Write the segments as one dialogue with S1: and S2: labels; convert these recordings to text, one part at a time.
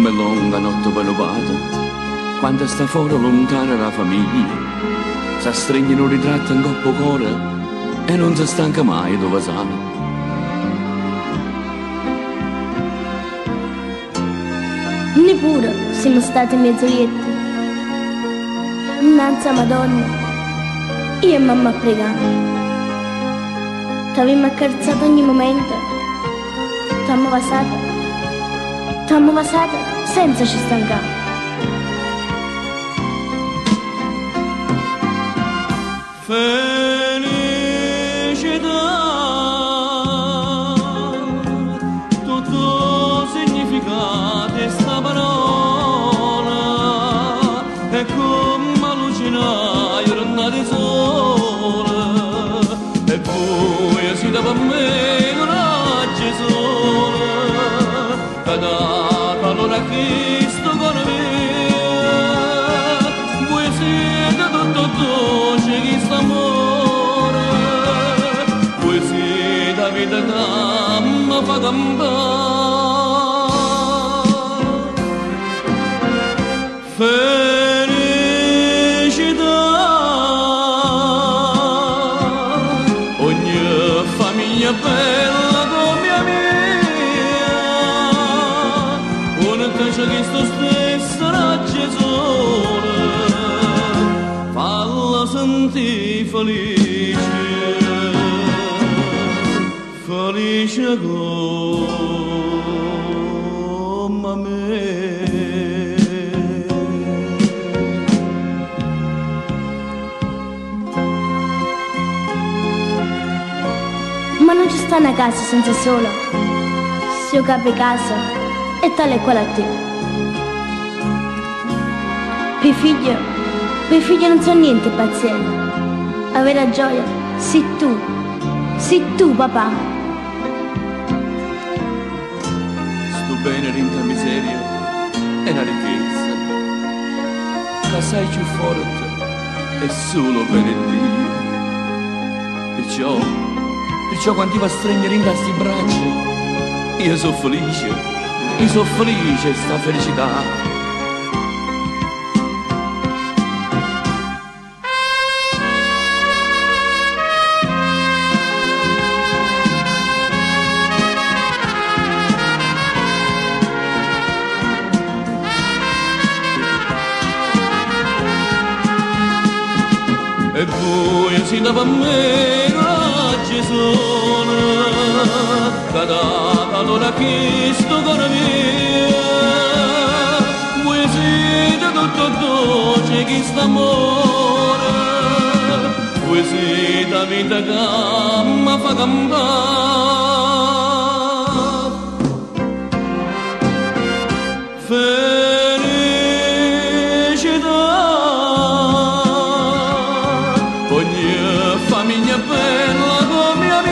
S1: come lunga notte pelupata, quando sta fuori lontana la famiglia, si stringe un ritratto in coppo cuore e non si stanca mai dove sa.
S2: Neppure siamo stati mezz'orietti. Innanzi a Madonna, io e mamma a pregare. T'avevamo accarezzato ogni momento, t'abbiamo passata senza ci stancare.
S1: Felicità, tutto significato di sta parola, è come allucinare giornata di sole, e poi si dà per me non c'è sole, che dà calore a Cristo con me, voi siete tutto dolce chi sta amore, voi siete la vita che mi fa campare. Bella come la mia, una caccia che sto stesso raggi sole, falla sentire felice, felice come me.
S2: Ma non ci sta una casa senza sole, se io capi casa è tale e quale a te. Per i figli non so niente paziente, avere gioia, sei tu papà.
S1: Sto bene rinta miseria e la ricchezza, che sei più forte è solo per Dio. Perciò quando ti va a stringere in questi braccia, io sono felice di sta felicità. E poi si dà per me sono, che dà calore a Cristo con me, voi siete tutto dolce chi sta amore, voi siete la vita che mi fa campare. Felicità, ogni famiglia bella come la mia,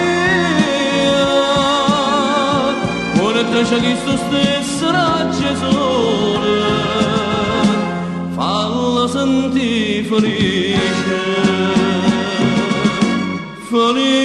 S1: una traccia di sto stesso raggi sole, falla sentire felice, felice.